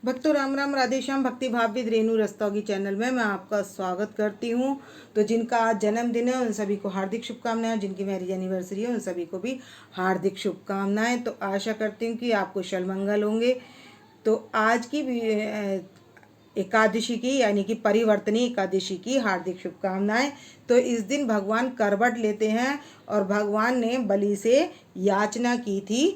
भक्तों राम राम राधे श्याम। भक्ति भाव विद रेणु रस्तोगी चैनल में मैं आपका स्वागत करती हूँ। तो जिनका आज जन्मदिन है उन सभी को हार्दिक शुभकामनाएं। जिनकी मैरिज एनिवर्सरी है उन सभी को भी हार्दिक शुभकामनाएं। तो आशा करती हूँ कि आप कुशल मंगल होंगे। तो आज की एकादशी की यानी कि परिवर्तनी एकादशी की हार्दिक शुभकामनाएं। तो इस दिन भगवान करवट लेते हैं और भगवान ने बलि से याचना की थी,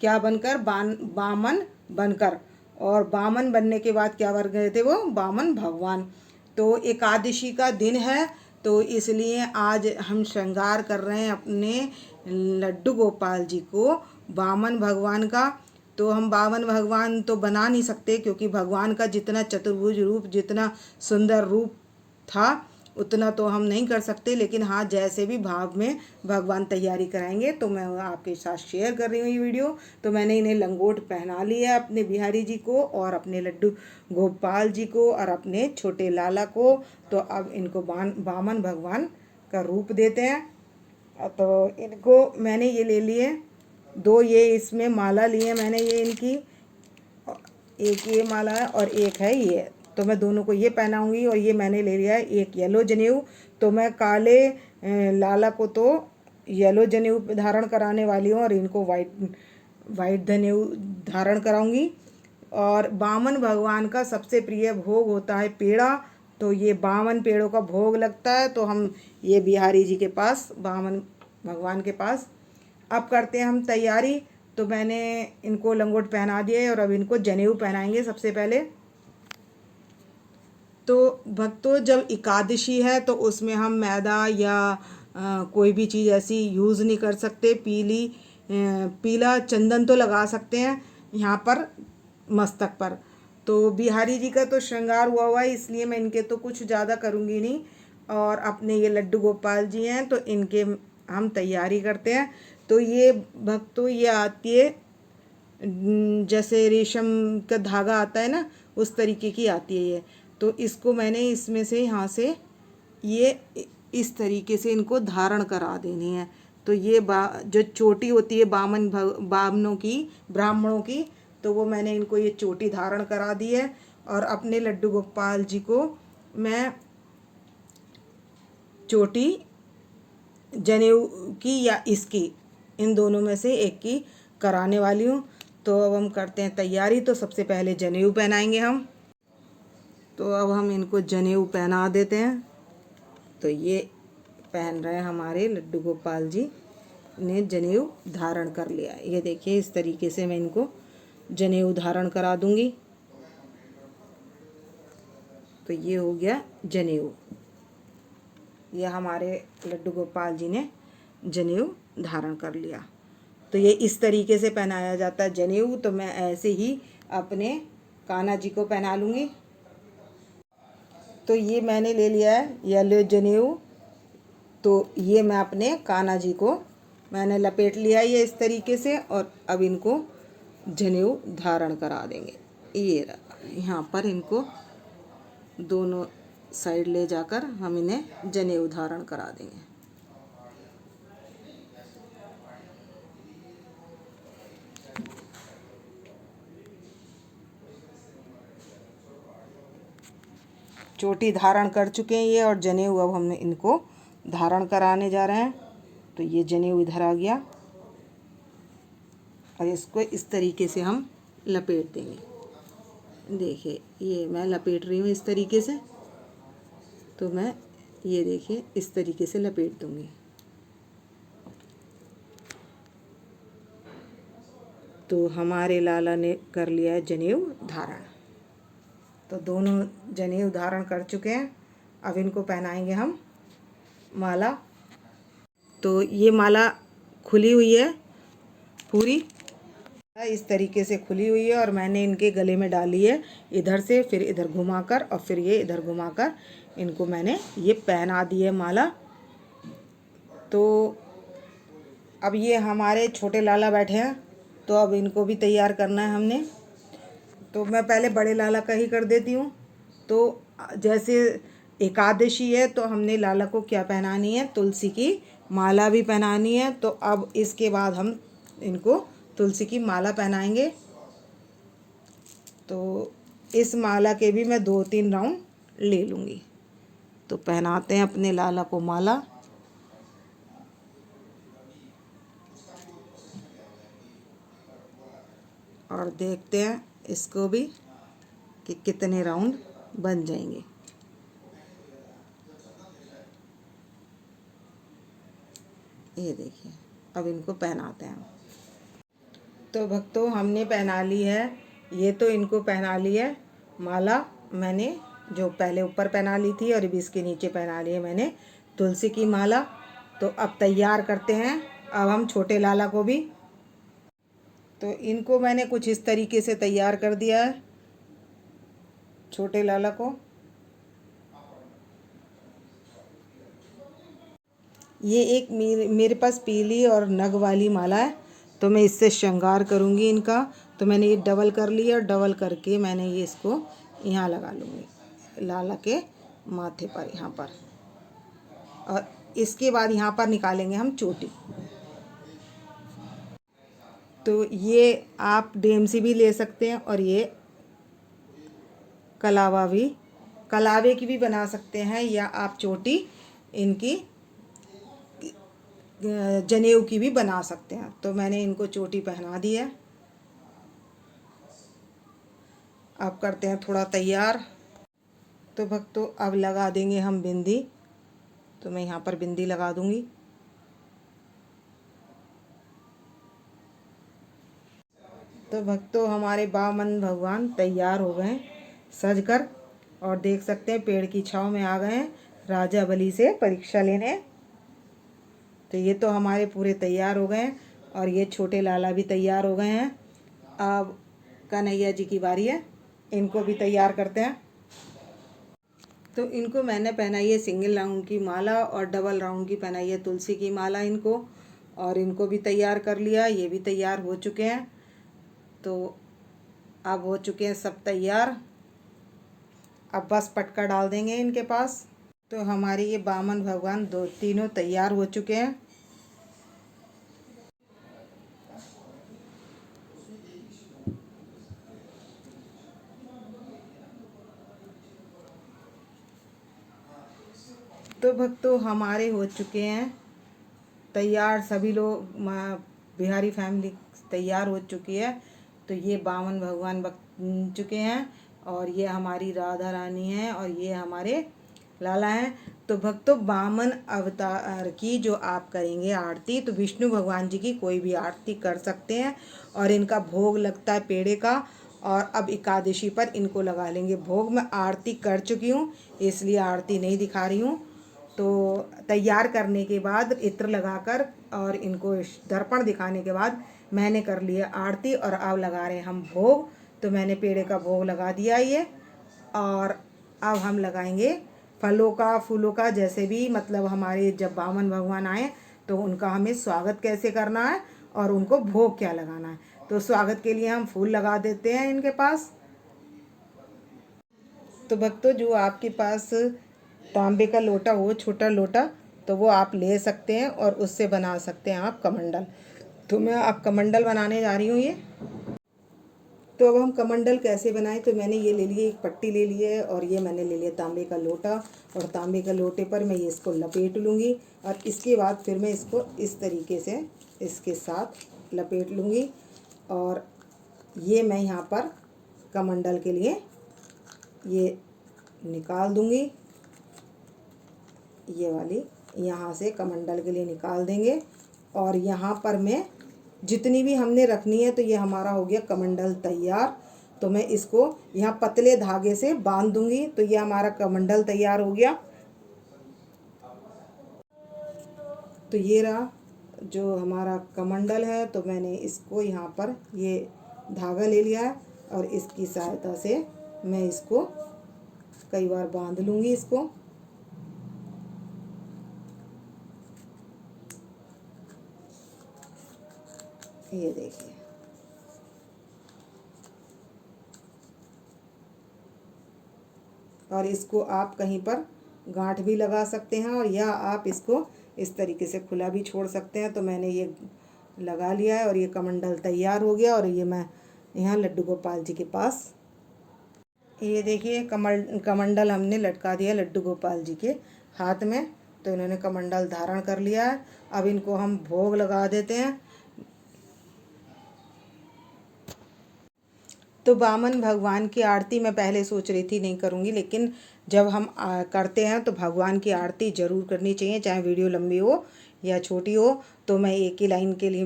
क्या बनकर, बामन बनकर। और बामन बनने के बाद क्या बन गए थे वो, बामन भगवान। तो एकादशी का दिन है तो इसलिए आज हम श्रृंगार कर रहे हैं अपने लड्डू गोपाल जी को बामन भगवान का। तो हम बामन भगवान तो बना नहीं सकते क्योंकि भगवान का जितना चतुर्भुज रूप, जितना सुंदर रूप था उतना तो हम नहीं कर सकते, लेकिन हाँ जैसे भी भाव में भगवान तैयारी कराएंगे तो मैं आपके साथ शेयर कर रही हूँ ये वीडियो। तो मैंने इन्हें लंगोट पहना लिया अपने बिहारी जी को और अपने लड्डू गोपाल जी को और अपने छोटे लाला को। तो अब इनको बामन भगवान का रूप देते हैं। तो इनको मैंने ये ले लिए दो, ये इसमें माला लिए मैंने, ये इनकी एक ये माला है और एक है ये। तो मैं दोनों को ये पहनाऊंगी और ये मैंने ले लिया है एक येलो जनेऊ। तो मैं काले लाला को तो येलो जनेऊ धारण कराने वाली हूँ और इनको वाइट जनेऊ धारण कराऊंगी। और बामन भगवान का सबसे प्रिय भोग होता है पेड़ा। तो ये बामन पेड़ों का भोग लगता है। तो हम ये बिहारी जी के पास, बामन भगवान के पास अब करते हैं हम तैयारी। तो मैंने इनको लंगोट पहना दिया है और अब इनको जनेऊ पहनाएंगे सबसे पहले। तो भक्तों जब एकादशी है तो उसमें हम मैदा या कोई भी चीज़ ऐसी यूज़ नहीं कर सकते। पीला चंदन तो लगा सकते हैं यहाँ पर मस्तक पर। तो बिहारी जी का तो श्रृंगार हुआ है इसलिए मैं इनके तो कुछ ज़्यादा करूँगी नहीं। और अपने ये लड्डू गोपाल जी हैं तो इनके हम तैयारी करते हैं। तो ये भक्तों ये आती है जैसे रेशम का धागा आता है ना, उस तरीके की आती है ये। तो इसको मैंने इसमें से यहाँ से ये इस तरीके से इनको धारण करा देनी है। तो ये जो चोटी होती है ब्राह्मणों की, तो वो मैंने इनको ये चोटी धारण करा दी है। और अपने लड्डू गोपाल जी को मैं चोटी जनेऊ की या इसकी, इन दोनों में से एक की कराने वाली हूँ। तो अब हम करते हैं तैयारी। तो सबसे पहले जनेऊ पहनाएंगे हम। तो अब हम इनको जनेऊ पहना देते हैं। तो ये पहन रहे हैं हमारे लड्डू गोपाल जी ने जनेऊ धारण कर लिया। ये देखिए इस तरीके से मैं इनको जनेऊ धारण करा दूंगी। तो ये हो गया जनेऊ, ये हमारे लड्डू गोपाल जी ने जनेऊ धारण कर लिया। तो ये इस तरीके से पहनाया जाता है जनेऊ। तो मैं ऐसे ही अपने कान्हा जी को पहना लूँगी। तो ये मैंने ले लिया है येलो जनेऊ। तो ये मैं अपने कान्हा जी को मैंने लपेट लिया है ये इस तरीके से। और अब इनको जनेऊ धारण करा देंगे। ये यहाँ पर इनको दोनों साइड ले जाकर हम इन्हें जनेऊ धारण करा देंगे। चोटी धारण कर चुके हैं ये और जनेऊ अब हम इनको धारण कराने जा रहे हैं। तो ये जनेऊ इधर आ गया और इसको इस तरीके से हम लपेट देंगे। देखिए ये मैं लपेट रही हूँ इस तरीके से। तो मैं ये देखिए इस तरीके से लपेट दूँगी। तो हमारे लाला ने कर लिया है जनेऊ धारण। तो दोनों जनेऊ धारण कर चुके हैं। अब इनको पहनाएंगे हम माला। तो ये माला खुली हुई है पूरी, इस तरीके से खुली हुई है और मैंने इनके गले में डाली है इधर से, फिर इधर घुमाकर और फिर ये इधर घुमाकर इनको मैंने ये पहना दी है माला। तो अब ये हमारे छोटे लाला बैठे हैं तो अब इनको भी तैयार करना है हमने। तो मैं पहले बड़े लाला का ही कर देती हूँ। तो जैसे एकादशी है तो हमने लाला को क्या पहनानी है, तुलसी की माला भी पहनानी है। तो अब इसके बाद हम इनको तुलसी की माला पहनाएंगे। तो इस माला के भी मैं 2-3 राउंड ले लूँगी। तो पहनाते हैं अपने लाला को माला। और देखते हैं इसको भी कि कितने राउंड बन जाएंगे। ये देखिए, अब इनको पहनाते हैं। तो भक्तों, हमने पहना ली है, ये तो इनको पहना ली है माला मैंने, जो पहले ऊपर पहना ली थी, और अभी इसके नीचे पहना ली है मैंने तुलसी की माला। तो अब तैयार करते हैं अब हम छोटे लाला को भी। तो इनको मैंने कुछ इस तरीके से तैयार कर दिया है, छोटे लाला को। ये एक मेरे पास पीली और नग वाली माला है, तो मैं इससे श्रृंगार करूँगी इनका। तो मैंने ये डबल कर लिया, डबल करके मैंने ये इसको यहाँ लगा लूँगी लाला के माथे पर, यहाँ पर। और इसके बाद यहाँ पर निकालेंगे हम चोटी। तो ये आप डेमसी भी ले सकते हैं, और ये कलावे की भी बना सकते हैं, या आप चोटी इनकी जनेऊ की भी बना सकते हैं। तो मैंने इनको चोटी पहना दी है। अब करते हैं थोड़ा तैयार। तो भक्तों, अब लगा देंगे हम बिंदी। तो मैं यहाँ पर बिंदी लगा दूंगी। तो भक्तों, हमारे बामन भगवान तैयार हो गए सज कर, और देख सकते हैं पेड़ की छांव में आ गए हैं राजा बलि से परीक्षा लेने। तो ये तो हमारे पूरे तैयार हो गए हैं, और ये छोटे लाला भी तैयार हो गए हैं। अब कन्हैया जी की बारी है, इनको भी तैयार करते हैं। तो इनको मैंने पहनाई है सिंगल राउंड की माला, और डबल राउंड की पहनाई है तुलसी की माला इनको, और इनको भी तैयार कर लिया। ये भी तैयार हो चुके हैं। तो अब हो चुके हैं सब तैयार। अब बस पटका डाल देंगे इनके पास। तो हमारे ये बामन भगवान तीनों तैयार हो चुके हैं। तो भक्तों, हमारे हो चुके हैं तैयार सभी लोग, बिहारी फैमिली तैयार हो चुकी है। तो ये बामन भगवान बन चुके हैं, और ये हमारी राधा रानी है, और ये हमारे लाला हैं। तो भक्तों, बामन अवतार की जो आप करेंगे आरती, तो विष्णु भगवान जी की कोई भी आरती कर सकते हैं, और इनका भोग लगता है पेड़े का। और अब एकादशी पर इनको लगा लेंगे भोग। मैं आरती कर चुकी हूँ, इसलिए आरती नहीं दिखा रही हूँ। तो तैयार करने के बाद इत्र लगाकर और इनको दर्पण दिखाने के बाद मैंने कर लिया आरती, और अब लगा रहे हैं हम भोग। तो मैंने पेड़े का भोग लगा दिया ये, और अब हम लगाएंगे फलों का, फूलों का, जैसे भी मतलब हमारे जब बामन भगवान आए तो उनका हमें स्वागत कैसे करना है और उनको भोग क्या लगाना है। तो स्वागत के लिए हम फूल लगा देते हैं इनके पास। तो भक्तों, जो आपके पास तांबे का लोटा हो, छोटा लोटा, तो वो आप ले सकते हैं, और उससे बना सकते हैं आप कमंडल। तो मैं अब कमंडल बनाने जा रही हूँ ये। तो अब हम कमंडल कैसे बनाएं। तो मैंने ये ले लिए, एक पट्टी ले ली है, और ये मैंने ले लिया तांबे का लोटा, और तांबे का लोटे पर मैं ये इसको लपेट लूँगी, और इसके बाद फिर मैं इसको इस तरीके से इसके साथ लपेट लूँगी। और ये मैं यहाँ पर कमंडल के लिए ये निकाल दूँगी, ये वाली यहाँ से कमंडल के लिए निकाल देंगे। और यहाँ पर मैं जितनी भी हमने रखनी है, तो ये हमारा हो गया कमंडल तैयार। तो मैं इसको यहाँ पतले धागे से बांध दूंगी। तो ये हमारा कमंडल तैयार हो गया। तो ये रहा जो हमारा कमंडल है। तो मैंने इसको यहाँ पर ये धागा ले लिया है, और इसकी सहायता से मैं इसको कई बार बांध लूँगी इसको। ये देखिए, और इसको आप कहीं पर गांठ भी लगा सकते हैं, और या आप इसको इस तरीके से खुला भी छोड़ सकते हैं। तो मैंने ये लगा लिया है, और ये कमंडल तैयार हो गया। और ये मैं यहाँ लड्डू गोपाल जी के पास ये देखिए कमंडल हमने लटका दिया लड्डू गोपाल जी के हाथ में। तो इन्होंने कमंडल धारण कर लिया है। अब इनको हम भोग लगा देते हैं। तो वामन भगवान की आरती मैं पहले सोच रही थी नहीं करूँगी, लेकिन जब हम करते हैं तो भगवान की आरती ज़रूर करनी चाहिए, चाहे वीडियो लंबी हो या छोटी हो। तो मैं एक ही लाइन के लिए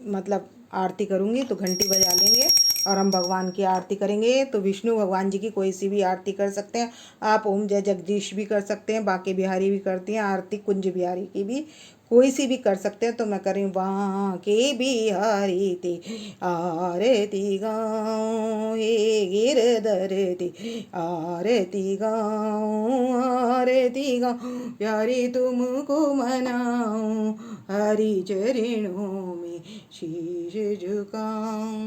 मतलब आरती करूँगी। तो घंटी बजा लेंगे और हम भगवान की आरती करेंगे। तो विष्णु भगवान जी की कोई सी भी आरती कर सकते हैं आप। ओम जय जगदीश भी कर सकते हैं, बांके बिहारी भी करती हैं आरती, कुंज बिहारी की भी कोई सी भी कर सकते हैं। तो मैं करी बांके बिहारी ते आरती गाँव हे गिरधर ते आरती गाँव आरती गाँव प्यारे तुमको मनाऊं हरि चरणों में शीश झुकाऊं।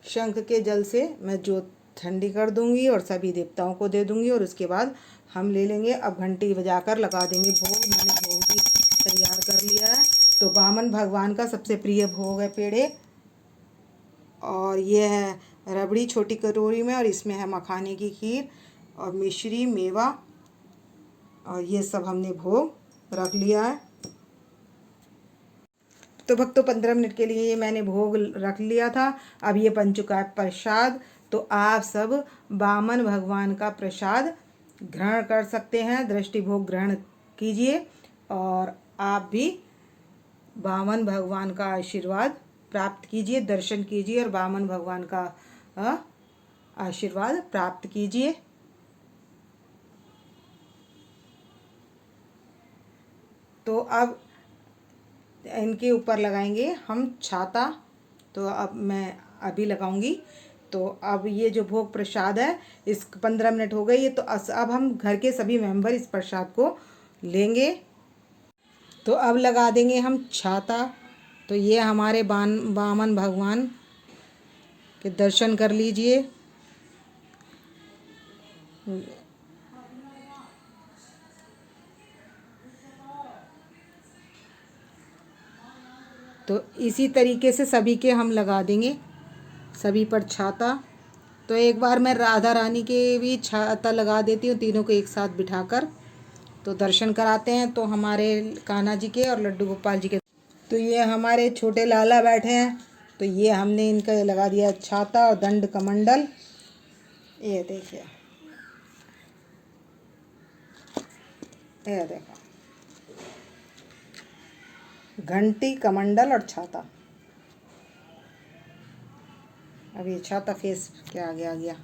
शंख के जल से मैं जोत ठंडी कर दूंगी और सभी देवताओं को दे दूंगी और उसके बाद हम ले लेंगे। अब घंटी बजाकर लगा देंगे भोग। मैंने भोग भी तैयार कर लिया है। तो वामन भगवान का सबसे प्रिय भोग है पेड़े, और ये है रबड़ी छोटी कटोरी में, और इसमें है मखाने की खीर और मिश्री मेवा, और ये सब हमने भोग रख लिया है। तो भक्तों 15 मिनट के लिए ये मैंने भोग रख लिया था। अब ये बन चुका है प्रसाद। तो आप सब वामन भगवान का प्रसाद ग्रहण कर सकते हैं, दृष्टि भोग ग्रहण कीजिए और आप भी वामन भगवान का आशीर्वाद प्राप्त कीजिए, दर्शन कीजिए और वामन भगवान का आशीर्वाद प्राप्त कीजिए। तो अब इनके ऊपर लगाएंगे हम छाता। तो अब मैं अभी लगाऊंगी। तो अब ये जो भोग प्रसाद है इस 15 मिनट हो गई है। तो अब हम घर के सभी मेंबर इस प्रसाद को लेंगे। तो अब लगा देंगे हम छाता। तो ये हमारे वामन भगवान के दर्शन कर लीजिए। तो इसी तरीके से सभी के हम लगा देंगे, सभी पर छाता। तो एक बार मैं राधा रानी के भी छाता लगा देती हूँ, तीनों को एक साथ बिठाकर। तो दर्शन कराते हैं तो हमारे कान्हा जी के और लड्डू गोपाल जी के। तो ये हमारे छोटे लाला बैठे हैं। तो ये हमने इनका लगा दिया छाता और दंड कमंडल। ये देखिए, ये देखो, घंटी कमंडल और छाता। अब ये छाता फेस के आगे आ गया।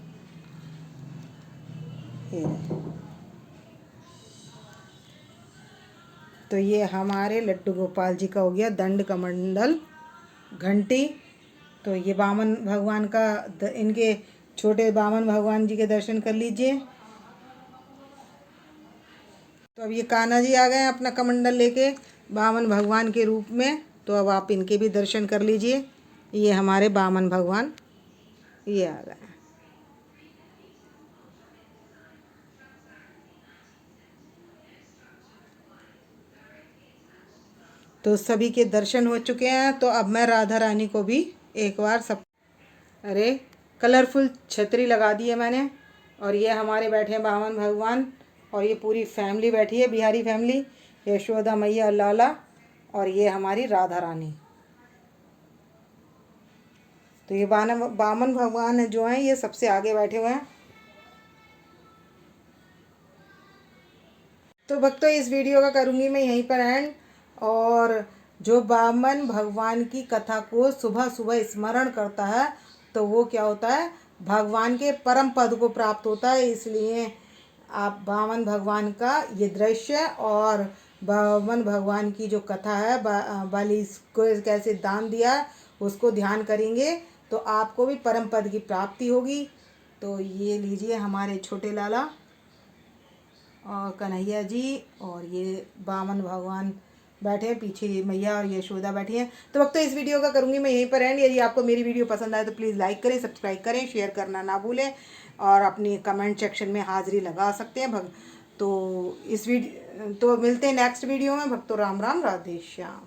ये तो ये हमारे लड्डू गोपाल जी का हो गया दंड कमंडल घंटी। तो ये वामन भगवान का इनके छोटे वामन भगवान जी के दर्शन कर लीजिए। तो अब ये कान्हा जी आ गए हैं अपना कमंडल लेके वामन भगवान के रूप में। तो अब आप इनके भी दर्शन कर लीजिए। ये हमारे वामन भगवान ये आ गए। तो सभी के दर्शन हो चुके हैं। तो अब मैं राधा रानी को भी एक बार सब अरे कलरफुल छतरी लगा दी है मैंने। और ये हमारे बैठे हैं वामन भगवान और ये पूरी फैमिली बैठी है, बिहारी फैमिली, यशोदा मैया लाला और ये हमारी राधा रानी। तो ये वामन भगवान जो हैं ये सबसे आगे बैठे हुए हैं। तो भक्तों इस वीडियो का करूँगी मैं यहीं पर एंड। और जो वामन भगवान की कथा को सुबह सुबह स्मरण करता है तो वो क्या होता है, भगवान के परम पद को प्राप्त होता है। इसलिए आप वामन भगवान का ये दृश्य और वामन भगवान की जो कथा है, बलि को कैसे दान दिया उसको ध्यान करेंगे तो आपको भी परम पद की प्राप्ति होगी। तो ये लीजिए हमारे छोटे लाला और कन्हैया जी और ये वामन भगवान बैठे हैं, पीछे मैया और यशोदा बैठी हैं। तो वक्त तो इस वीडियो का करूँगी मैं यहीं पर एंड। यदि आपको मेरी वीडियो पसंद आए तो प्लीज़ लाइक करें, सब्सक्राइब करें, शेयर करना ना भूलें और अपनी कमेंट सेक्शन में हाज़िरी लगा सकते हैं। तो इस वीडियो तो मिलते हैं नेक्स्ट वीडियो में। भक्तों राम राम, राधे श्याम।